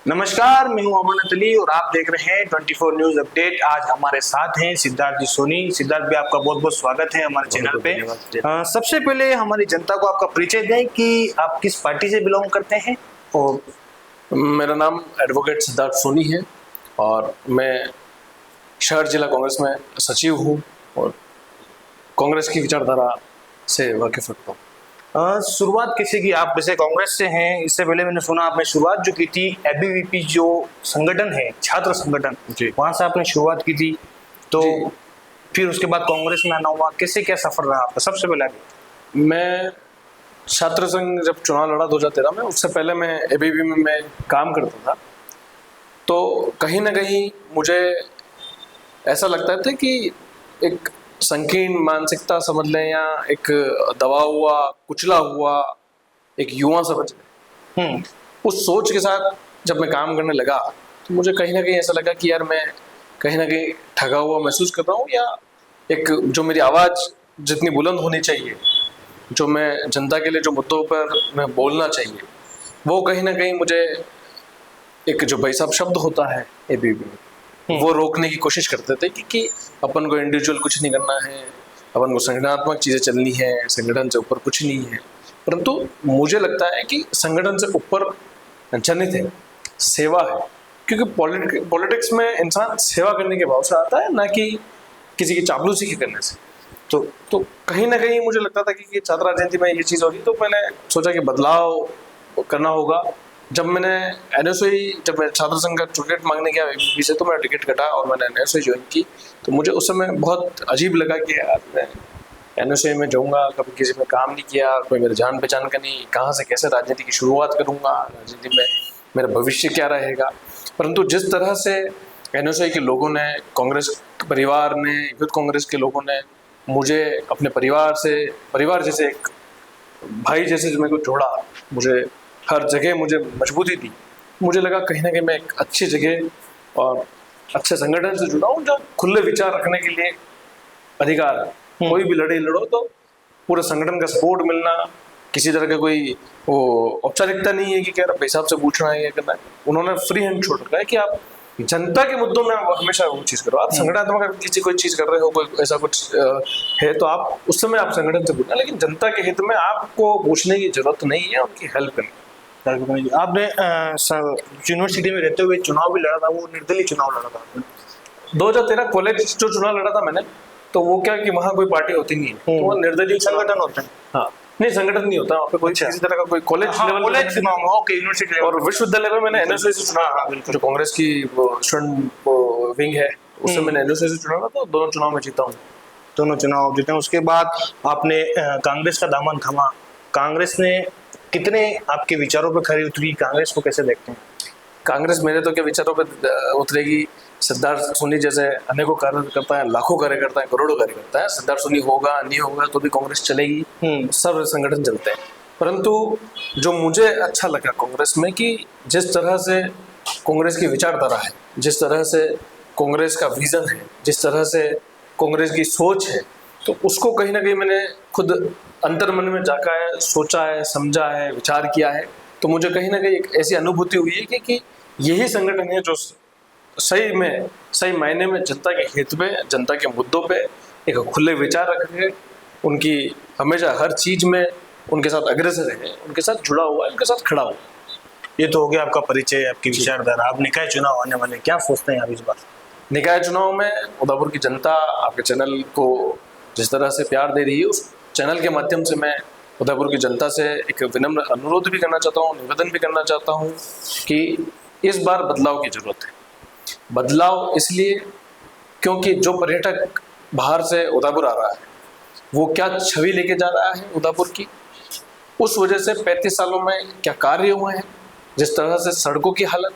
नमस्कार, मैं हूं अमानत अली और आप देख रहे हैं 24 न्यूज अपडेट। आज हमारे साथ हैं सिद्धार्थ जी सोनी। सिद्धार्थ भी आपका बहुत बहुत स्वागत है हमारे चैनल पे। सबसे पहले हमारी जनता को आपका परिचय दें कि आप किस पार्टी से बिलोंग करते हैं। और मेरा नाम एडवोकेट सिद्धार्थ सोनी है और मैं शहर जिला कांग्रेस में सचिव हूँ और कांग्रेस की विचारधारा से वाकिफ रखता हूँ। शुरुआत कैसे की? आप वैसे कांग्रेस से हैं, इससे पहले मैंने सुना आपने शुरुआत जो की थी एबीवीपी जो संगठन है, छात्र संगठन, वहां से आपने शुरुआत की थी, तो फिर उसके बाद कांग्रेस में आना हुआ। कैसे क्या सफर रहा आपका? सबसे पहले मैं छात्र संघ जब चुनाव लड़ा 2013 में, उससे पहले मैं एबीवीपी में मैं काम करता था। तो कहीं ना कहीं मुझे ऐसा लगता था कि एक संकीर्ण मानसिकता समझ लें या एक दबा हुआ कुचला हुआ एक युवा समझ लें, उस सोच के साथ जब मैं काम करने लगा तो मुझे कहीं ना कहीं ऐसा लगा कि यार मैं कहीं ना कहीं ठगा हुआ महसूस कर रहा हूँ, या एक जो मेरी आवाज़ जितनी बुलंद होनी चाहिए, जो मैं जनता के लिए जो मुद्दों पर मैं बोलना चाहिए, वो कहीं ना कहीं मुझे एक जो भाई साहब शब्द होता है एबीवीपी में, वो रोकने की कोशिश करते थे कि अपन को इंडिविजुअल कुछ नहीं करना है, अपन को संगठनात्मक चीज़ें चलनी है, संगठन से ऊपर कुछ नहीं है। परंतु मुझे लगता है कि संगठन से ऊपर जनहित है, सेवा है, क्योंकि पॉलिटिक्स में इंसान सेवा करने के भाव से आता है, ना कि किसी की चापलूसी के करने से। तो कहीं ना कहीं मुझे लगता था कि छात्र राजनीति में ये चीज़ होगी, तो मैंने सोचा कि बदलाव करना होगा। जब मैंने एनएसओई, जब मैं छात्र संघ का टिकट मांगने गया एबीवीपी से, तो मेरा टिकट कटा और मैंने एनएसओई ज्वाइन की। तो मुझे उस समय बहुत अजीब लगा कि यार मैं एनएसओई में जाऊंगा, कभी किसी में काम नहीं किया, कोई मेरे जान पहचान का नहीं, कहाँ से कैसे राजनीति की शुरुआत करूंगा, राजनीति में मेरा भविष्य क्या रहेगा। परंतु जिस तरह से एनएसओई के लोगों ने, कांग्रेस परिवार ने, यूथ कांग्रेस के लोगों ने मुझे अपने परिवार जैसे, एक भाई जैसे जो मेरे को जोड़ा, मुझे हर जगह मुझे मजबूती दी, मुझे लगा कहीं ना कहीं मैं एक अच्छी जगह और अच्छे संगठन से जुड़ा हूँ, जो खुले विचार रखने के लिए अधिकार है। कोई भी लड़ाई लड़ो तो पूरे संगठन का सपोर्ट मिलना, किसी तरह का कोई वो औपचारिकता नहीं है कि क्या भाई साहब से पूछना है या करना है। उन्होंने फ्री हैंड छोड़ रखा है कि आप जनता के मुद्दों में आप हमेशा वो चीज़ करो। आप संगठनात्मक किसी कोई चीज़ कर रहे हो, कोई ऐसा कुछ है, तो आप उस समय आप संगठन से पूछना, लेकिन जनता के हित में आपको पूछने की जरूरत नहीं है, उनकी हेल्प करनी। आपने यूनिवर्सिटी में रहते हुए चुनाव भी लड़ा था, वो निर्दलीय चुनाव लड़ा था 2013 कॉलेज जो चुनाव लड़ा था मैंने, तो वो क्या कि वहाँ कोई पार्टी होती नहीं है, तो वो निर्दलीय संगठन होते हैं। हाँ, नहीं संगठन नहीं होता वहाँ पे कोई किसी तरह का कोई कॉलेज लेवल चुनाव में। ओके, यूनिवर्सिटी और विश्वविद्यालय में मैंने एनएसओई से चुना, जो कांग्रेस की स्टूडेंट विंग है, उससे मैंने एनएसओई से चुना था, तो दोनों चुनाव में जीता हूँ। दोनों चुनाव जीते। उसके बाद आपने कांग्रेस का दामन थामा। कांग्रेस ने कितने आपके विचारों पर खरी उतरी? कांग्रेस को कैसे देखते हैं? कांग्रेस मेरे तो क्या विचारों पर उतरेगी, सिद्धार्थ सोनी जैसे अनेकों कार्यकर्ता है, लाखों कार्यकर्ता है, करोड़ों कार्यकर्ता है। सिद्धार्थ सोनी होगा नहीं होगा तो भी कांग्रेस चलेगी, सब संगठन चलते हैं। परंतु जो मुझे अच्छा लगा कांग्रेस में, कि जिस तरह से कांग्रेस की विचारधारा है, जिस तरह से कांग्रेस का विजन है, जिस तरह से कांग्रेस की सोच है, तो उसको कहीं ना कहीं मैंने खुद अंतर्मन में जाका है, सोचा है, समझा है, विचार किया है। तो मुझे कहीं ना कहीं एक ऐसी अनुभूति हुई है कि यही संगठन है जो सही मायने में जनता के हित में, जनता के मुद्दों पे एक खुले विचार रखे, उनकी हमेशा हर चीज में उनके साथ अग्रसर है, उनके साथ जुड़ा हुआ है, उनके साथ खड़ा हुआ। ये तो हो गया आपका परिचय, आपकी विचारधारा। आप निकाय चुनाव आने वाले, क्या सोचते हैं आप इस बार? निकाय चुनाव में उदयपुर की जनता आपके चैनल को जिस तरह से प्यार दे रही है, उस चैनल के माध्यम से मैं उदयपुर की जनता से एक विनम्र अनुरोध भी करना चाहता हूँ, निवेदन भी करना चाहता हूँ कि इस बार बदलाव की जरूरत है। बदलाव इसलिए क्योंकि जो पर्यटक बाहर से उदयपुर आ रहा है, वो क्या छवि लेके जा रहा है उदयपुर की, उस वजह से 35 सालों में क्या कार्य हुए हैं। जिस तरह से सड़कों की हालत,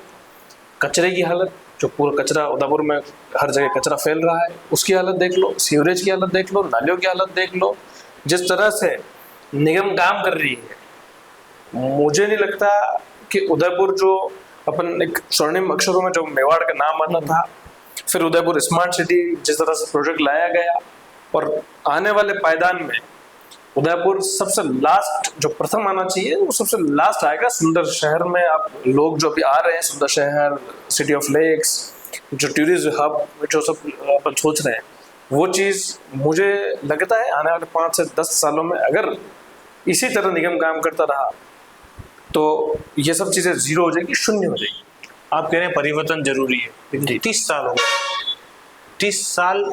कचरे की हालत, जो पूरा कचरा उदयपुर में हर जगह कचरा फैल रहा है, उसकी हालत देख लो, सीवरेज की हालत देख लो, नालियों की हालत देख लो, जिस तरह से निगम काम कर रही है, मुझे नहीं लगता कि उदयपुर जो अपन एक स्वर्णिम अक्षरों में जो मेवाड़ का नाम आता था, फिर उदयपुर स्मार्ट सिटी जिस तरह से प्रोजेक्ट लाया गया, और आने वाले पायदान में उदयपुर सबसे लास्ट जो प्रथम आना चाहिए वो सबसे लास्ट आएगा। सुंदर शहर में आप लोग जो अभी आ रहे हैं, सुंदर शहर, सिटी ऑफ लेक्स, जो टूरिज्म हब जो सब अपन सोच रहे हैं, वो चीज़ मुझे लगता है आने वाले 5 से 10 सालों में अगर इसी तरह निगम काम करता रहा तो ये सब चीज़ें जीरो हो जाएगी, शून्य हो जाएगी। आप कह रहे हैं परिवर्तन जरूरी है। 30 साल हो गए, 30 साल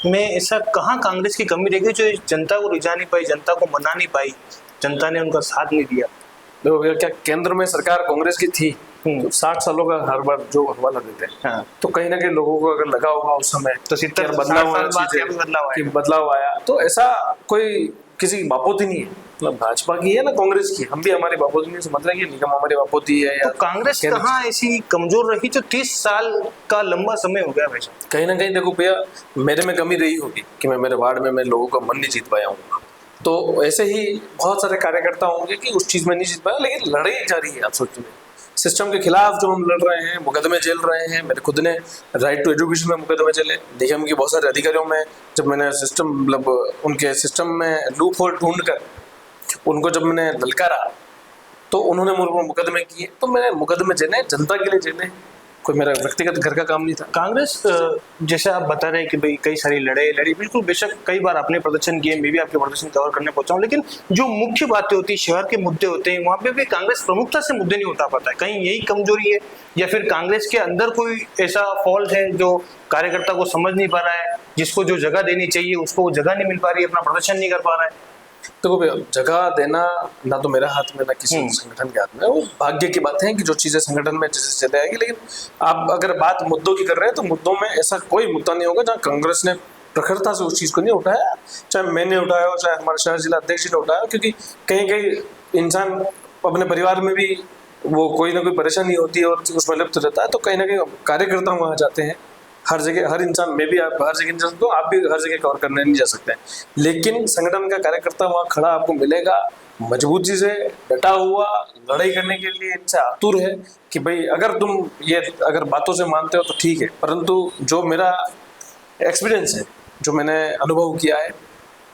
में ऐसा कहाँ कांग्रेस की कमी रह गई जो जनता को रिझा नहीं पाई, जनता को मना नहीं पाई, जनता ने उनका साथ नहीं दिया? देखो भैया, क्या केंद्र में सरकार कांग्रेस की थी तो 60 सालों का हर बार जो हवाला देते हैं, हाँ। तो कहीं ना कहीं लोगों को अगर लगा होगा उस समय तो 70 बदलाव साल बाद क्या बदलाव आया? कि बदलाव आया, तो ऐसा कोई किसी की बापोती नहीं है। मतलब भाजपा की है ना कांग्रेस की, हम भी हमारी बापोती नहीं समझ रहे हैं कि निगम हमारी बापोती है या तो कांग्रेस कहाँ ऐसी कमजोर रही जो 30 साल का लंबा समय हो गया वैसा? कहीं ना कहीं देखो भैया, मेरे में कमी रही होगी कि मैं मेरे वार्ड में मैं लोगों का मन नहीं जीत पाया हूँ। तो ऐसे ही बहुत सारे कार्यकर्ता होंगे कि उस चीज़ में नहीं जीत पाया, लेकिन लड़ाई जारी है। आप सोचते हैं सिस्टम के खिलाफ जो हम लड़ रहे हैं, मुकदमे झेल रहे हैं। मेरे खुद ने राइट टू एजुकेशन में मुकदमे चले, निगम की बहुत सारे अधिकारियों में जब मैंने सिस्टम मतलब उनके सिस्टम में लूप होल ढूंढ कर उनको जब मैंने ललकारा तो उन्होंने मुझ पर मुकदमे किए। तो मैंने मुकदमे झेले, जनता के लिए झेले, कोई मेरा व्यक्तिगत घर का काम नहीं था। कांग्रेस जैसे आप बता रहे हैं कि भाई कई सारी लड़ी, बिल्कुल बेशक कई बार आपने प्रदर्शन किए, मैं भी आपके प्रदर्शन कवर करने पहुंचा हूं, लेकिन जो मुख्य बातें होती है, शहर के मुद्दे होते हैं, वहां पे भी कांग्रेस प्रमुखता से मुद्दे नहीं उठा पाता है। कहीं यही कमजोरी है या फिर कांग्रेस के अंदर कोई ऐसा फॉल्ट है जो कार्यकर्ता को समझ नहीं पा रहा है, जिसको जो जगह देनी चाहिए उसको वो जगह नहीं मिल पा रही है, अपना प्रदर्शन नहीं कर पा रहा है? देखो भैया, जगह देना ना तो मेरे हाथ में ना किसी संगठन के हाथ में, वो भाग्य की बात है कि जो चीज़ें संगठन में जैसे चले आएगी। लेकिन आप अगर बात मुद्दों की कर रहे हैं तो मुद्दों में ऐसा कोई मुद्दा नहीं होगा जहाँ कांग्रेस ने प्रखरता से उस चीज़ को नहीं उठाया, चाहे मैंने उठाया हो, चाहे हमारे शहर जिला अध्यक्ष ने उठाया, क्योंकि कहीं कहीं इंसान अपने परिवार में भी वो कोई ना कोई परेशानी होती है और उसमें लिप्त रहता है, तो कहीं ना कहीं कार्यकर्ता वहाँ जाते हैं। हर जगह हर इंसान, मैं भी आप हर जगह नहीं जा सकता हूँ, आप भी हर जगह कवर करने नहीं जा सकते हैं, लेकिन संगठन का कार्यकर्ता वहाँ खड़ा आपको मिलेगा, मजबूती से डटा हुआ, लड़ाई करने के लिए इनसे आतुर है कि भाई अगर तुम ये अगर बातों से मानते हो तो ठीक है, परंतु जो मेरा एक्सपीरियंस है, जो मैंने अनुभव किया है,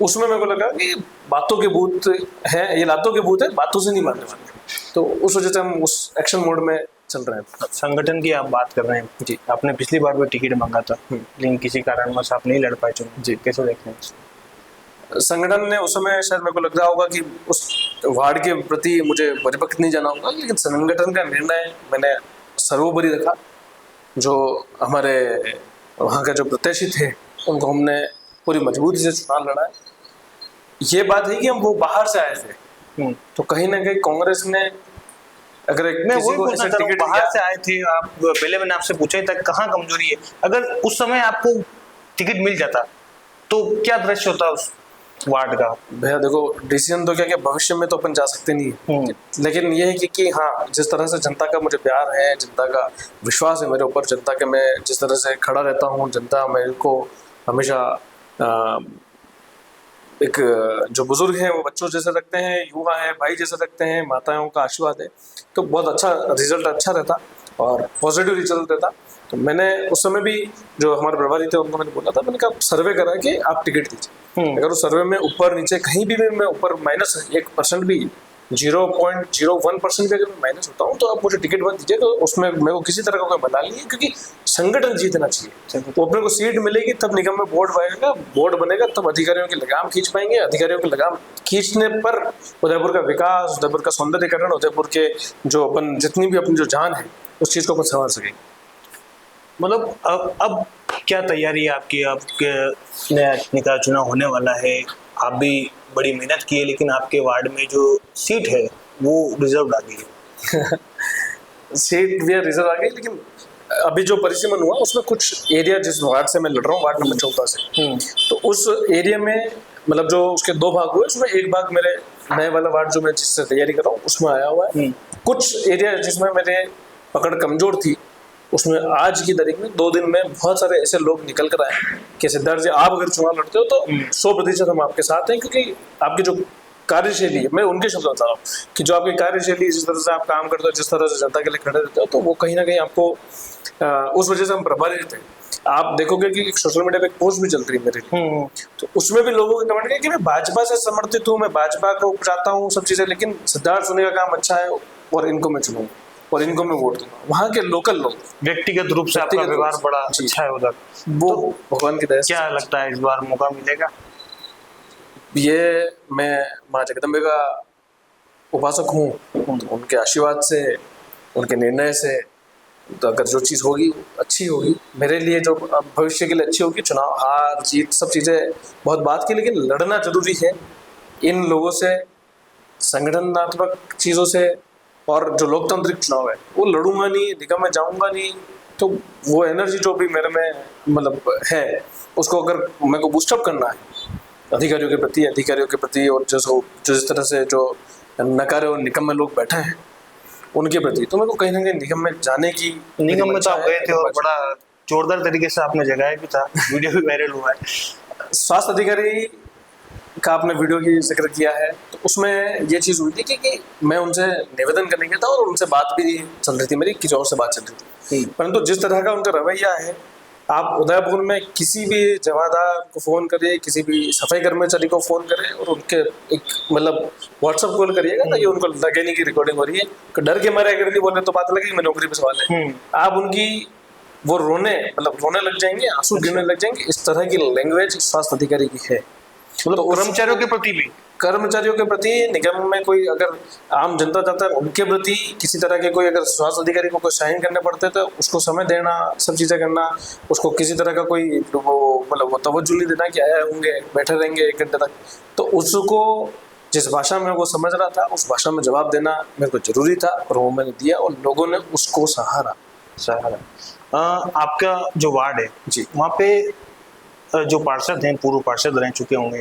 उसमें मेरे को लगा कि बातों के भूत है, ये लातों के भूत है, बातों से नहीं मानने वाले। तो उस वजह से हम उस एक्शन मोड में चल रहे हैं। संगठन की आप बात कर रहे हैं जी, आपने पिछली बार भी टिकट मांगा था लेकिन किसी कारणवश आप नहीं लड़ पाए चुनाव जी, कैसे देखते हैं? संगठन ने उस समय शायद मेरे को लग रहा होगा कि उस वार्ड के प्रति मुझे परिपक्व नहीं जाना होगा, लेकिन संगठन का निर्णय मैंने सर्वोपरि रखा। जो हमारे वहाँ का जो प्रत्याशी थे उनको हमने पूरी मजबूती से चुनाव लड़ा है। ये बात है कि हम वो बाहर से आए थे, तो कहीं ना कहीं कांग्रेस ने अगर मैं वही पूछना चाह रहा हूं, बाहर से आए थे आप, पहले मैंने आपसे पूछा ही था कहाँ कमजोरी है। अगर उस समय आपको टिकट मिल जाता तो क्या दृश्य होता उस वार्ड का? भैया देखो, डिसीजन तो क्या भविष्य में तो अपन जा सकते नहीं है, लेकिन ये है कि हाँ, जिस तरह से जनता का मुझे प्यार है, जनता का विश्वास है मेरे ऊपर, जनता के मैं जिस तरह से खड़ा रहता हूँ, जनता मेरे को हमेशा एक जो बुजुर्ग हैं वो बच्चों जैसे रखते हैं, युवा है भाई जैसे रखते हैं, माताओं का आशीर्वाद है, तो बहुत अच्छा रिजल्ट अच्छा रहता और पॉजिटिव रिजल्ट रहता। तो मैंने उस समय भी जो हमारे प्रभारी थे उनको मैंने बोला था, मैंने कहा सर्वे करा कि आप टिकट दीजिए, अगर उस सर्वे में ऊपर नीचे कहीं भी मैं ऊपर -1% भी 0.01% भी अगर मैं माइनस होता हूँ तो आप मुझे टिकट मत दीजिए। तो उसमें मेरे को किसी तरह का कोई मलाल नहीं है, क्योंकि संगठन जीतना चाहिए। वो अपने को सीट मिलेगी तब निगम में बोर्ड बनेगा, बोर्ड बनेगा तब अधिकारियों की लगाम खींच पाएंगे, अधिकारियों की लगाम खींचने पर उदयपुर का विकास, उदयपुर का सौंदर्यीकरण, उदयपुर के जो अपन जितनी भी अपनी जो जान है उस चीज़ को अपन संभाल सकेंगे। मतलब अब क्या तैयारी है आपकी? आपके नया निकाय चुनाव होने वाला है, आप भी बड़ी मेहनत की है, लेकिन आपके वार्ड में जो सीट है वो रिजर्व आ गई है। सीट भी रिजर्व आ गई, लेकिन अभी जो परिसीमन हुआ उसमें कुछ एरिया, जिस वार्ड से मैं लड़ रहा हूँ, वार्ड नंबर 14 से, तो उस एरिया में मतलब जो उसके 2 भाग हुए, उसमें एक भाग मेरे नए वाला वार्ड जो मैं जिससे तैयारी कर रहा हूँ उसमें आया हुआ है। कुछ एरिया जिसमें मेरे पकड़ कमजोर थी, उसमें आज की तारीख में 2 दिन में बहुत सारे ऐसे लोग निकल कर आए कि सिद्धार्थ जी, आप अगर चुनाव लड़ते हो तो 100% हम आपके साथ हैं, क्योंकि आपकी जो कार्यशैली है, मैं उनके शब्द बता रहा हूँ कि जो आपकी कार्यशैली, जिस तरह से आप काम करते हो, जिस तरह से जनता के लिए खड़े रहते हो, तो वो कहीं ना कहीं आपको उस वजह से हम प्रभारी रहते हैं। आप देखोगे कि सोशल मीडिया पे एक पोस्ट भी चल रही है मेरे लिए, तो उसमें भी लोगों के कमेंट है कि मैं भाजपा से समर्थित हूँ, मैं भाजपा को चाहता हूँ, सब चीजें, लेकिन सिद्धार्थ सोनी का काम अच्छा है और इनको मैं चुनूंगा और इनको मैं वोट दूंगा। वहाँ के लोकल लोग व्यक्तिगत रूप से आपका व्यवहार बड़ा अच्छा है उधर, वो भगवान की दया से। क्या लगता है इस बार मौका मिलेगा? ये मैं माँ जगदम्बे का उपासक हूँ, तो उनके आशीर्वाद से, उनके निर्णय से, तो अगर जो चीज़ होगी अच्छी होगी मेरे लिए, जो भविष्य के लिए अच्छी होगी, चुनाव हार जीत सब चीज़ें बहुत बात की, लेकिन लड़ना जरूरी है इन लोगों से, संगठनात्मक चीज़ों से, और जो लोकतांत्रिक चुनाव है वो लड़ूंगा नहीं, निगम में जाऊंगा नहीं, तो वो एनर्जी जो भी मेरे में मतलब है उसको अगर मेरे को बूस्टअप करना है अधिकारियों के प्रति और जो जिस तरह से जो नकारे और निकम्मे लोग बैठे हैं उनके प्रति, तो मेरे को कहीं ना कहीं निगम में जाने की, निगम में तो आप गए थे और बड़ा जोरदार तरीके से आपने जगाया भी था, वीडियो भी वायरल हुआ है। स्वास्थ्य अधिकारी का आपने वीडियो की जिक्र किया है, तो उसमें ये चीज़ हुई थी कि मैं उनसे निवेदन करने गया था और उनसे बात भी चल रही थी, मेरी किसी और से बात चल रही थी, परंतु जिस तरह का उनका रवैया है, आप उदयपुर में किसी भी जमादार को फ़ोन करिए, किसी भी सफाई कर्मचारी को फ़ोन करें और उनके एक मतलब व्हाट्सअप कॉल करिएगा ताकि उनको लगे नहीं कि रिकॉर्डिंग हो रही है, डर के मारे अगर नहीं बोले तो बात लगे कि मैं नौकरी पे सवाल है। आप उनकी वो रोने लग जाएंगे, आंसू गिरने लग जाएंगे, इस तरह की लैंग्वेज स्वास्थ्य अधिकारी की है। मतलब कर्मचारियों के प्रति भी, कर्मचारियों के प्रति, निगम में कोई अगर आम जनता जाता है उनके प्रति किसी तरह के कोई अगर स्वास्थ्य अधिकारी को कोई साइन करने पड़ते हैं तो उसको समय देना, सब चीज़ें करना, उसको किसी तरह का कोई वो मतलब वो तवज्जो नहीं देना कि आए होंगे बैठे रहेंगे 1 घंटे तक, तो उसको जिस भाषा में वो समझ रहा था उस भाषा में जवाब देना मेरे को जरूरी था और वो मैंने दिया और लोगों ने उसको सहारा। आपका जो वार्ड है जी, वहाँ पे जो पार्षद हैं, पूर्व पार्षद रह चुके होंगे,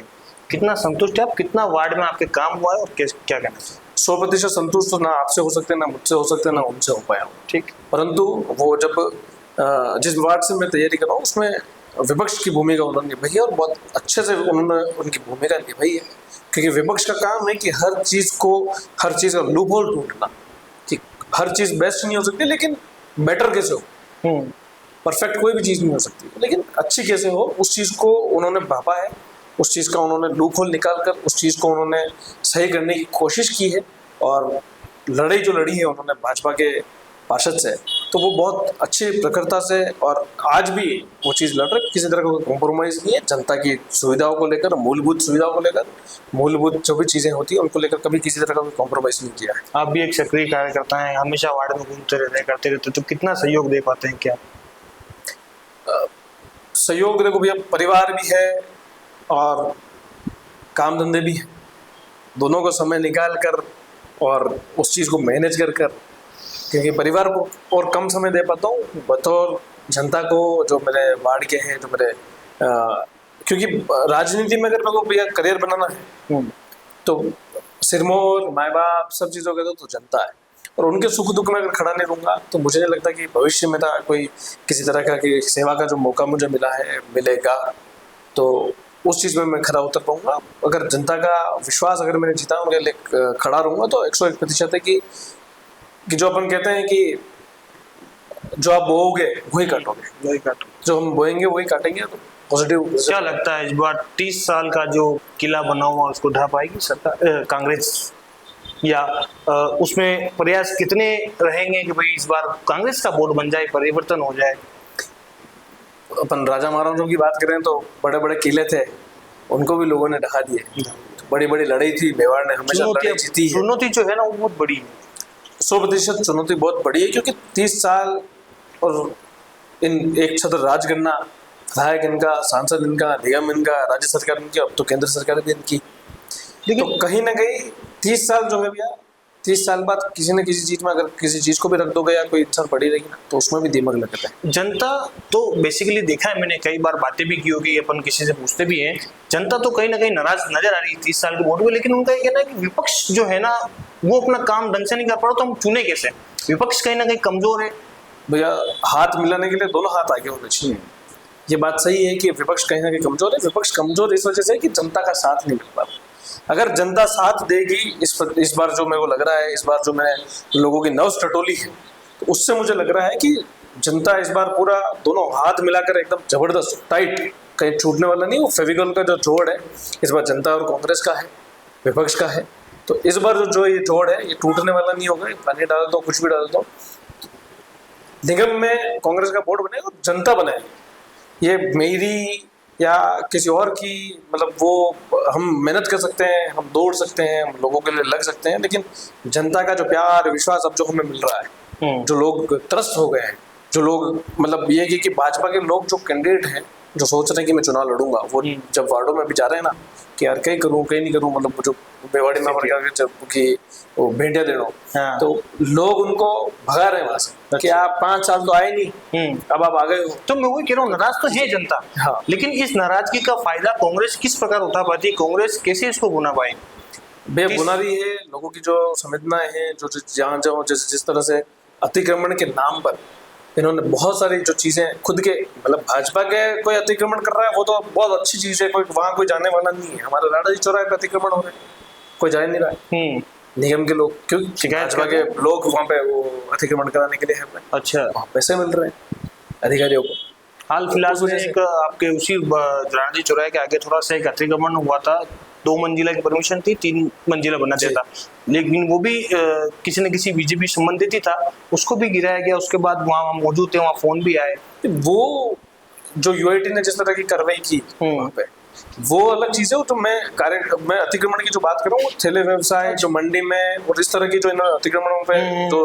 कितना संतुष्ट है आप? कितना वार्ड में आपके काम हुआ है और क्या कहना चाहिए? 100% संतुष्ट तो ना आपसे हो सकते, ना मुझसे हो सकते, ना उनसे हो पाया हूँ, ठीक, परंतु वो जब जिस वार्ड से मैं तैयारी कर रहा हूँ उसमें विपक्ष की भूमिका उन्होंने निभाई है और बहुत अच्छे से उन्होंने उनकी भूमिका निभाई है, क्योंकि विपक्ष का काम है कि हर चीज़ का लूप होल ढूंढना, कि हर चीज़ बेस्ट नहीं हो सकती लेकिन बेटर कैसे हो, परफेक्ट कोई भी चीज़ नहीं हो सकती लेकिन अच्छी कैसे हो, उस चीज़ को उन्होंने भापा है, उस चीज़ का उन्होंने लूप होल निकाल कर उस चीज़ को उन्होंने सही करने की कोशिश की है और लड़ाई जो लड़ी है उन्होंने भाजपा के पार्षद से, तो वो बहुत अच्छी प्रखरता से और आज भी वो चीज़ लड़ रहे, किसी तरह का कोई कॉम्प्रोमाइज़ नहीं है, जनता की सुविधाओं को लेकर, मूलभूत सुविधाओं को लेकर, मूलभूत जो भी चीज़ें होती है उनको लेकर कभी किसी तरह का कोई कॉम्प्रोमाइज़ नहीं किया है। आप भी एक सक्रिय कार्यकर्ता हैं, हमेशा वार्ड में घूमते रहते करते रहते, तो कितना सहयोग दे पाते हैं? क्या सहयोग देखो भैया, परिवार भी है और काम धंधे भी हैं, दोनों को समय निकाल कर और उस चीज़ को मैनेज कर क्योंकि परिवार को और कम समय दे पाता हूँ बतौर जनता को जो मेरे वार्ड के हैं, जो मेरे क्योंकि राजनीति में अगर मेरे को भैया करियर बनाना है तो सिरमौर माँ बाप सब चीज़ों के तो जनता है और उनके सुख दुख में अगर खड़ा नहीं रहूँगा तो मुझे नहीं लगता कि भविष्य में था कोई किसी तरह का कि सेवा का जो मौका मुझे मिलेगा तो उस चीज़ में मैं खड़ा उतर पाऊंगा। अगर जनता का विश्वास अगर मैंने जीता उनके लिए खड़ा रहूँगा तो 101% है कि जो अपन कहते हैं कि जो आप बोओगे वही काटोगे, जो हम बोएंगे वही काटेंगे, तो पॉजिटिव। क्या लगता है इस बार 30 साल का जो किला बना हुआ उसको ढा पाएगी सरकार कांग्रेस, या उसमें प्रयास कितने रहेंगे कि भाई इस बार कांग्रेस का बोर्ड बन जाए, परिवर्तन हो जाए? अपन राजा महाराजाओं की बात करें तो बड़े बड़े किले थे, उनको भी लोगों ने ढहा दिए, बड़ी बड़ी लड़ाई थी, मेवाड़ ने हमेशा लड़ाई जीती है। चुनौती जो है ना वो बहुत बड़ी है, 100% चुनौती बहुत बड़ी है, क्योंकि 30 साल और इन एक छत्र राज करना, विधायक इनका, सांसद इनका, निगम इनका, राज्य सरकार इनकी, अब तो केंद्र सरकार भी इनकी, लेकिन तो कहीं ना कहीं 30 साल जो है भैया, 30 साल बाद किसी न किसी चीज़ में अगर किसी चीज़ को भी रख दोगे या कोई इंसान पड़ी रहेगी ना तो उसमें भी दिमाग लगता है। जनता तो बेसिकली देखा है मैंने, कई बार बातें भी की होगी, अपन किसी से पूछते भी हैं, जनता तो कहीं ना कहीं नाराज नजर आ रही है 30 साल के वोट में, लेकिन उनका ये कहना है कि विपक्ष जो है ना वो अपना काम ढंग से नहीं कर पा रहा, तो हम चुने कैसे? विपक्ष कहीं ना कहीं कमजोर है भैया, हाथ मिलाने के लिए दोनों हाथ आगे होने चाहिए। ये बात सही है कि विपक्ष कहीं ना कहीं कमजोर है। विपक्ष कमजोर इस वजह से कि जनता का साथ नहीं मिल पा रहा। अगर जनता साथ देगी इस बार जो मेरे को लग रहा है, इस बार जो मैं लोगों की नव्स टटोली है, तो उससे मुझे लग रहा है कि जनता इस बार पूरा दोनों हाथ मिलाकर एकदम जबरदस्त टाइट, कहीं छूटने वाला नहीं, वो फेविकॉल का जो जोड़ है इस बार जनता और कांग्रेस का है, विपक्ष का है। तो इस बार जो ये जोड़ है ये टूटने वाला नहीं होगा। पानी डाल दो, कुछ भी डाल दो, निगम में कांग्रेस का बोर्ड बनेगा, जनता बनाएगी। ये मेरी या किसी और की मतलब वो हम मेहनत कर सकते हैं, हम दौड़ सकते हैं, हम लोगों के लिए लग सकते हैं, लेकिन जनता का जो प्यार विश्वास अब जो हमें मिल रहा है, जो लोग त्रस्त हो गए हैं, जो लोग मतलब ये कि भाजपा के लोग जो कैंडिडेट हैं जो सोच रहे हैं कि मैं चुनाव लड़ूंगा, वो जब वार्डों में भी जा रहे हैं ना कि यार कहीं करूँ कहीं नहीं करूँ, मतलब जो बेवाड़ी में कि वो भेंटिया दे रहा हूँ, हाँ। तो लोग उनको भगा रहे हैं वहां से कि आप 5 साल तो आए नहीं, अब आप आ गए हो। तो मैं वही कह रहा हूँ, नाराज तो है जनता, हाँ। लेकिन इस नाराजगी का फायदा कांग्रेस किस प्रकार उठा पाती है, कांग्रेस कैसे इसको बुना पाए? बेबुना रही है लोगों की जो संवेदनाएं हैं, जो जहाँ जहाँ जिस तरह से अतिक्रमण के नाम पर इन्होंने बहुत सारी जो चीजें खुद के मतलब भाजपा के कोई अतिक्रमण कर रहा है वो तो बहुत अच्छी चीज है, कोई वहां कोई जाने वाला नहीं है। हमारे राणा जी चौराहे पे अतिक्रमण हो रहे हैं, कोई जा ही नहीं रहा है, निगम के लोग, क्योंकि भाजपा के लोग वहां पे वो अतिक्रमण कराने के लिए है, अच्छा, वहां पैसे मिल रहे हैं अधिकारियों को। हाल फिलहाल में एक आपके उसी राणा जी चौराहे के आगे थोड़ा सा एक अतिक्रमण हुआ था, 2 मंजिला की परमिशन थी, 3 मंजिला बनना चाहिए था, लेकिन वो भी किसी न किसी बीजेपी संबंधित ही था, उसको भी गिराया गया। उसके बाद वहाँ मौजूद थे, वहाँ फोन भी आए। वो जो यूआईटी ने जिस तरह की कार्रवाई की वहाँ पे वो अलग चीज है। तो मैं अतिक्रमण की जो बात कर रहा हूँ, ठेले व्यवसाय जो मंडी में और इस तरह की जो अतिक्रमणों पे तो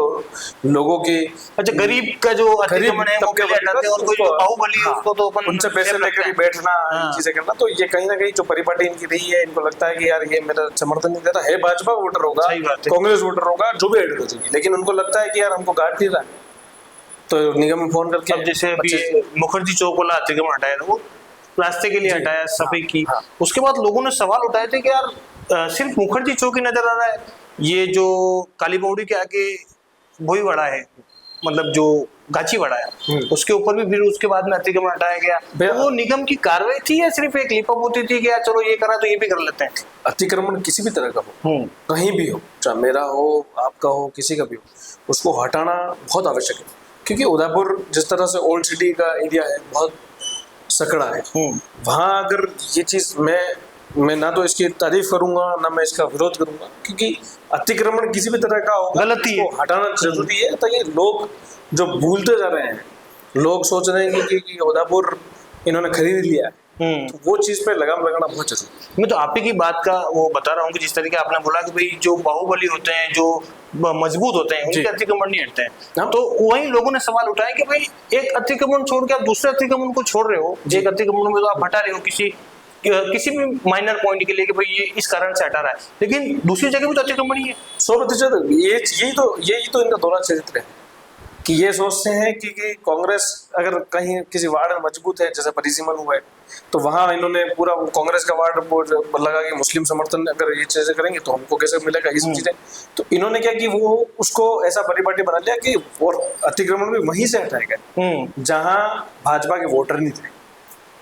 लोगों की, अच्छा, गरीब का जो अतिक्रमण है वो पहले हटाते हैं, और कोई जो बाहुबली है उसको तो अपन उनसे पैसे लेकर ही बैठना, चीजें करना, तो ये कहीं ना कहीं जो परिपाटी इनकी रही है, इनको लगता है कि यार ये मेरा समर्थन नहीं देता है, भाजपा वोटर होगा, कांग्रेस वोटर होगा, जो भी एड कर, लेकिन उनको लगता है कि यार हमको गार्ड नहीं रहा, तो निगम में फोन करके। अब जैसे अभी मुखर्जी चौक वाला अतिक्रमण हटाया था, वो रास्ते के लिए हटाया, सफाई की। उसके बाद लोगों ने सवाल उठाए थे कि यार सिर्फ मुखर्जी चौक ही नजर आ रहा है, ये जो काली पौड़ी के आगे भोईवाड़ा है, मतलब जो गाचीवाड़ा है, उसके ऊपर भी फिर उसके बाद में अतिक्रमण हटाया गया। तो वो निगम की कार्रवाई थी या सिर्फ एक लिपापोती थी कि यार चलो ये करा तो ये भी कर लेते हैं? अतिक्रमण किसी भी तरह का हो, कहीं भी हो, चाहे मेरा हो, आपका हो, किसी का भी हो, उसको हटाना बहुत आवश्यक है, क्योंकि उदयपुर जिस तरह से ओल्ड सिटी का एरिया है, बहुत सकड़ा है, वहाँ अगर ये चीज मैं ना तो इसकी तारीफ करूंगा ना मैं इसका विरोध करूंगा, क्योंकि अतिक्रमण किसी भी तरह का होगा, गलती है, हटाना जरूरी है, ताकि लोग जो भूलते जा रहे हैं, लोग सोच रहे हैं कि उदयपुर इन्होंने खरीद लिया है, तो वो चीज पे लगाम लगाना बहुत जरूरी है। मैं तो आप ही की बात का वो बता रहा हूँ कि जिस तरीके आपने बोला कि भाई जो बाहुबली होते हैं, जो मजबूत होते हैं, उनके अतिक्रमण नहीं हटते हैं, तो वही लोगों ने सवाल उठाया कि भाई एक अतिक्रमण छोड़ के आप दूसरे अतिक्रमण को छोड़ रहे हो, एक अतिक्रमण में तो आप हटा रहे हो किसी भी माइनर पॉइंट के लिए कि भाई ये इस कारण से हटा रहा है, लेकिन दूसरी जगह भी तो अतिक्रमण ही है 100%। यही तो इनका दोहरा चरित्र है कि ये सोचते हैं कि कांग्रेस अगर कहीं किसी वार्ड में मजबूत है, जैसे परिसीमन हुआ है, तो वहां इन्होंने पूरा कांग्रेस का वार्ड लगा के मुस्लिम समर्थन अगर ये चीजें करेंगे तो हमको कैसे मिलेगा, ये सब चीजें। तो इन्होंने क्या कि वो उसको ऐसा परिपाटी बना लिया कि और अतिक्रमण भी वहीं से हटाए गए जहां भाजपा के वोटर नहीं थे।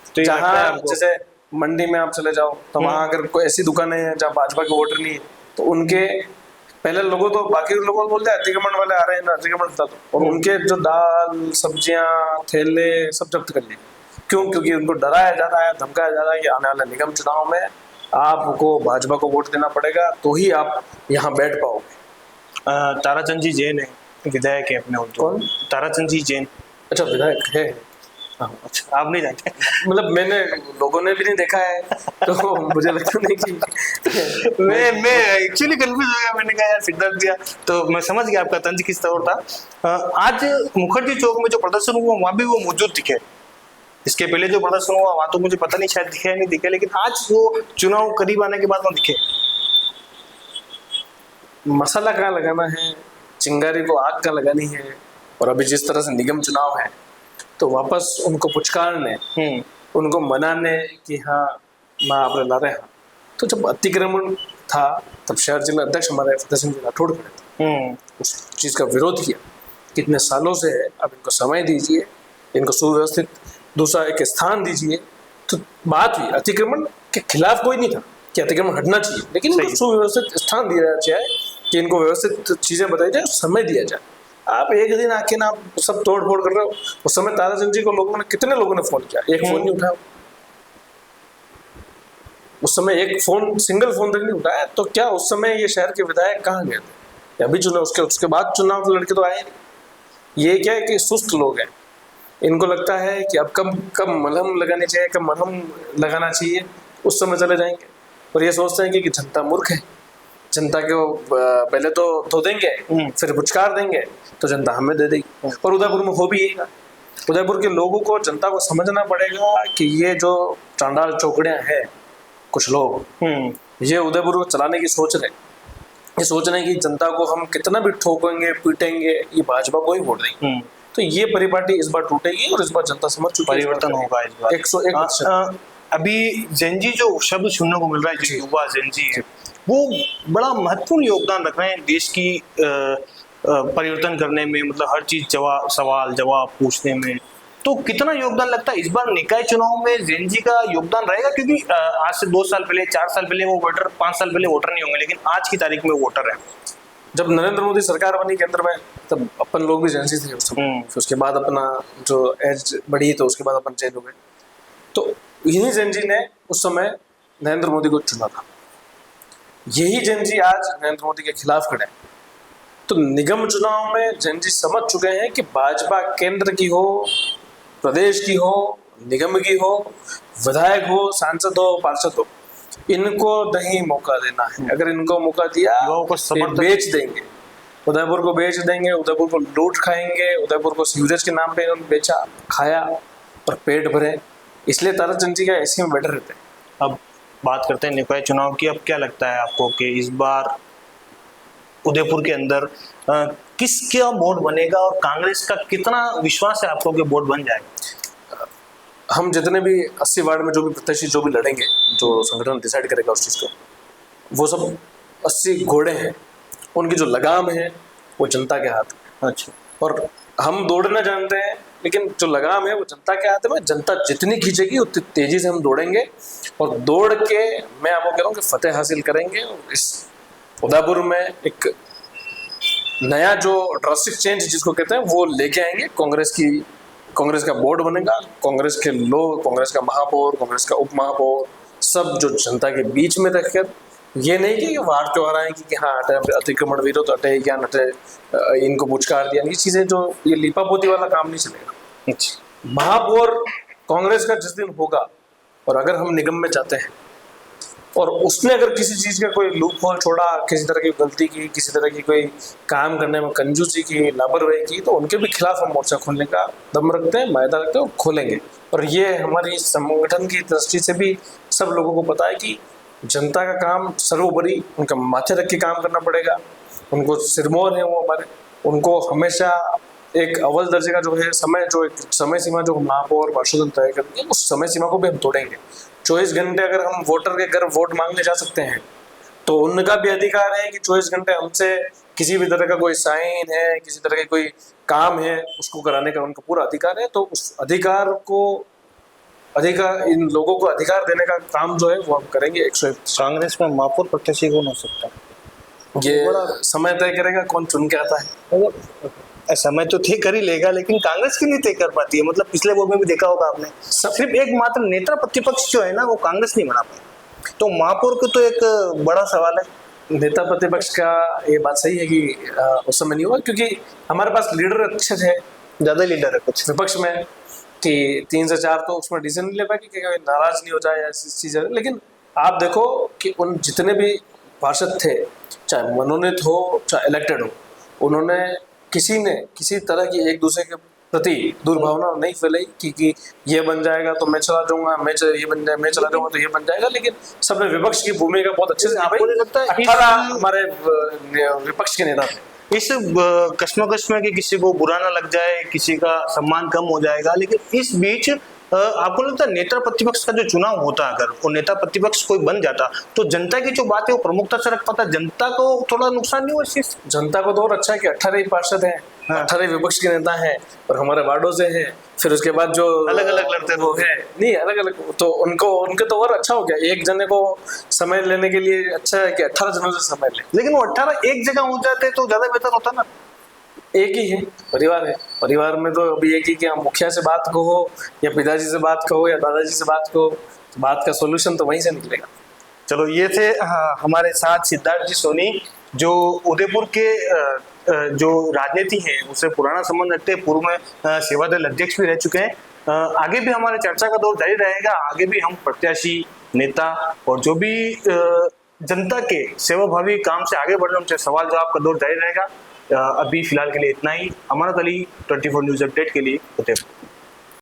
तो जहां जैसे मंडी में आप चले जाओ तो वहां अगर कोई ऐसी दुकानें हैं जहाँ भाजपा के वोटर नहीं है, तो उनके पहले लोगों तो बाकी लोगों को बोलते हैं अतिक्रमण वाले आ रहे हैं ना, अतिक्रमण था, तो और उनके जो दाल सब्जियां थैले सब जब्त कर लिए। क्यों? क्योंकि उनको डराया जा रहा है, धमकाया जा रहा है कि आने वाले निगम चुनाव में आपको भाजपा को वोट देना पड़ेगा तो ही आप यहाँ बैठ पाओगे। ताराचंद जी जैन है, विधायक है अपने उद्धव। कौन? ताराचंद जी जैन। अच्छा, विधायक है। अच्छा, आप नहीं जानते? मतलब मैंने लोगों ने भी नहीं देखा है तो मुझे लगता नहीं कि मैं एक्चुअली कंफ्यूज हो गया। मैंने कहा यार सिद्धार्थ दिया, तो मैं समझ गया आपका तंज किस तरह था। आज मुखर्जी चौक में जो प्रदर्शन हुआ वहां भी वो मौजूद दिखे, इसके पहले जो प्रदर्शन हुआ वहां तो मुझे पता नहीं शायद दिखे या नहीं दिखे, लेकिन आज वो चुनाव करीब आने के बाद वहां दिखे। मसाला कहाँ लगाना है, चिंगारी को आग का लगानी है, और अभी जिस तरह से निगम चुनाव है तो वापस उनको पुचकारने, उनको मनाने कि हाँ माँ आप ला रहे हैं। तो जब अतिक्रमण था तब शहर जिला अध्यक्ष हमारे फतेह सिंह राठौड़ खड़े थे, उस चीज का विरोध किया, कितने सालों से है, अब इनको समय दीजिए, इनको सुव्यवस्थित दूसरा एक स्थान दीजिए। तो बात हुई, अतिक्रमण के खिलाफ कोई नहीं था कि अतिक्रमण हटना चाहिए, लेकिन इनको सुव्यवस्थित स्थान दिया जाए कि इनको व्यवस्थित चीजें बताई जाए, समय दिया जाए। आप एक दिन आके ना आप सब तोड़ फोड़ कर रहे हो। उस समय ताराचंद जी को कितने लोगों ने फोन किया, एक फोन नहीं उठाया उस समय, एक फोन, सिंगल फोन तक नहीं उठाया। तो क्या उस समय ये शहर के विधायक कहाँ गए थे? अभी चुनाव, उसके बाद चुनाव तो लड़के तो आए नहीं। ये क्या है कि सुस्त लोग हैं, इनको लगता है कि अब कब मलहम लगानी चाहिए, कब मलहम लगाना चाहिए, उस समय चले जाएंगे। और ये सोचते हैं कि जनता मूर्ख है, जनता को पहले तो धो देंगे फिर पुचकार देंगे तो जनता हमें दे देगी। और उदयपुर में हो भी यही। उदयपुर के लोगों को, जनता को समझना पड़ेगा कि ये जो चांडाल चौकड़ियां हैं, कुछ लोग ये उदयपुर को चलाने की सोच रहे, ये सोच रहे हैं कि जनता को हम कितना भी ठोकेंगे पीटेंगे, ये भाजपा को ही वोट देंगे। तो ये परिपाटी इस बार टूटेगी और इस बार जनता समझ चुकी है, परिवर्तन होगा इस बार 101%। अभी जेनजी जो शब्द सुनने को मिल रहा है, जो युवा जेनजी है, वो बड़ा महत्वपूर्ण योगदान रख रहे हैं देश की परिवर्तन करने में, मतलब हर चीज सवाल जवाब पूछने में। तो कितना योगदान लगता है इस बार निकाय चुनाव में जेनजी का योगदान रहेगा? क्योंकि आज से 2 साल पहले, 4 साल पहले वो वोटर, 5 साल पहले वोटर नहीं होंगे, लेकिन आज की तारीख में वोटर है। जब नरेंद्र मोदी सरकार बनी केंद्र में, तब अपन लोग भी जेनजी थे उस समय। फिर उसके बाद अपना जो एज बढ़ी तो उसके बाद अपन चेंज हो गए। तो यही जेनजी ने उस समय नरेंद्र मोदी को चुना था, यही जेनजी आज नरेंद्र मोदी के खिलाफ खड़े हैं। तो निगम चुनाव में जेनजी समझ चुके हैं कि भाजपा केंद्र की हो, प्रदेश की हो, निगम की हो, विधायक हो, सांसद हो, पार्षद हो, इनको नहीं मौका देना है। अगर इनको मौका दिया तो बेच देंगे, उदयपुर को बेच देंगे, उदयपुर को लूट खाएंगे, उदयपुर को सीवरेज के नाम पे इन्होंने बेचा, खाया और पेट भरे। इसलिए ताराचंद जी का ऐसे में बेटर रहते हैं। अब बात करते हैं निकाय चुनाव की। अब क्या लगता है आपको कि इस बार उदयपुर के अंदर किसका बोर्ड बनेगा और कांग्रेस का कितना विश्वास है आपको कि बोर्ड बन जाएगा? हम जितने भी 80 वार्ड में जो भी प्रत्याशी जो भी लड़ेंगे, जो संगठन डिसाइड करेगा उस चीज़ को, वो सब 80 घोड़े हैं, उनकी जो लगाम है वो जनता के हाथ में। अच्छा। और हम दौड़ना जानते हैं, लेकिन जो लगाम है वो जनता के हाथ में। जनता जितनी खींचेगी उतनी तेजी से हम दौड़ेंगे और दौड़ के मैं आपको कह रहा हूँ कि फतेह हासिल करेंगे। और इस उदयपुर में एक नया जो ड्रास्टिक चेंज जिसको कहते हैं वो लेके आएंगे। कांग्रेस का बोर्ड बनेगा, कांग्रेस के लोग, कांग्रेस का महापौर, कांग्रेस का उप महापौर, सब जो जनता के बीच में रहकर, ये नहीं कि वार त्योहार आएंगे कि हाँ हटे अतिक्रमण विरोध हटे या हटे इनको पुचकार दिया, ये चीजें जो ये लिपा पोती वाला काम नहीं चलेगा। महापौर कांग्रेस का जिस दिन होगा और अगर हम निगम में जाते हैं और उसने अगर किसी चीज का कोई लूप होल छोड़ा, किसी तरह की गलती की, किसी तरह की कोई काम करने में कंजूसी की, लापरवाही की, तो उनके भी खिलाफ हम मोर्चा खोलने का दम रखते हैं, मायदा रखते हैं और खोलेंगे। और ये हमारी संगठन की दृष्टि से भी सब लोगों को पता है कि जनता का काम सर्वोपरि उनका माथे रख के काम करना पड़ेगा। उनको सिरमौर है वो हमारे, उनको हमेशा एक अव्वल दर्जे का जो है समय, जो एक समय सीमा जो महापौर पार्षद तय करेंगे, उस समय सीमा को भी हम तोड़ेंगे। 24 घंटे अगर हम वोटर के घर वोट मांगने जा सकते हैं तो उनका भी अधिकार है कि 24 घंटे हमसे किसी भी तरह का कोई साइन है, किसी तरह का कोई काम है, उसको कराने का उनका पूरा अधिकार है। तो उस अधिकार इन लोगों को अधिकार देने का काम जो है वो हम करेंगे 101। कांग्रेस में महापौर प्रत्याशी कौन हो सकता है? ये बड़ा समय तय करेगा कौन चुन के आता है। मतलब समय तो तय कर ही लेगा, लेकिन कांग्रेस की नहीं तय कर पाती है। मतलब पिछले वोट में भी देखा होगा आपने, सिर्फ एक मात्र नेता प्रतिपक्ष जो है ना वो कांग्रेस नहीं बना पाई। तो महापौर को तो एक बड़ा सवाल है। नेता प्रतिपक्ष का ये बात सही है कि उस समय नहीं हुआ, क्योंकि हमारे पास लीडर अच्छे थे, ज्यादा लीडर है कुछ विपक्ष में कि 3 से 4 तो उसमें डिसीजन नहीं ले पाए कि नाराज नहीं हो जाए ऐसी चीजें। लेकिन आप देखो कि उन जितने भी पार्षद थे, चाहे मनोनीत हो चाहे इलेक्टेड हो, उन्होंने किसी तरह की एक दूसरे के प्रति दुर्भावना नहीं फैलाई कि ये बन जाएगा तो मैं चला जाऊंगा, ये बन जाए मैं चला जाऊंगा तो ये बन जाएगा। लेकिन सबने विपक्ष की भूमिका बहुत अच्छे से, आपको नहीं लगता 18 हमारे विपक्ष के नेता थे। इस कश्मकश में कि किसी को बुरा ना लग जाए, किसी का सम्मान कम हो जाएगा, लेकिन इस बीच आपको लगता है नेता प्रतिपक्ष का जो चुनाव होता, अगर वो नेता प्रतिपक्ष कोई बन जाता तो जनता की जो बात है वो प्रमुखता से रख पाता, जनता को थोड़ा नुकसान नहीं हुआ इस चीज? जनता को तो और अच्छा है कि 18 ही पार्षद हैं, 18 विपक्ष के नेता हैं और हमारे वार्डों से हैं। फिर उसके बाद जो अलग अलग लड़ते वो है नहीं अलग अलग, तो उनके तो और अच्छा हो गया। एक जने को समय लेने के लिए अच्छा है कि 18 जनों से समय ले। लेकिन वो 18 एक जगह हो जाते तो ज्यादा बेहतर होता ना। एक ही है, परिवार है। परिवार में तो अभी एक ही कि हम मुखिया से बात कहो या पिताजी से बात कहो या दादाजी से बात कहो, तो बात का सोल्यूशन तो वहीं से निकलेगा। चलो ये थे हमारे साथ सिद्धार्थ जी सोनी, जो उदयपुर के जो राजनीति है उससे पुराना संबंध रखते हैं, पूर्व में सेवादल अध्यक्ष भी रह चुके हैं। आगे भी हमारे चर्चा का दौर जारी रहेगा, आगे भी हम प्रत्याशी, नेता और जो भी जनता के सेवाभावी काम से आगे बढ़ने उनसे सवाल जवाब का दौर जारी रहेगा। अभी फिलहाल के लिए इतना ही। अमानत अली, 24 न्यूज़ अपडेट के लिए फतेहपुर।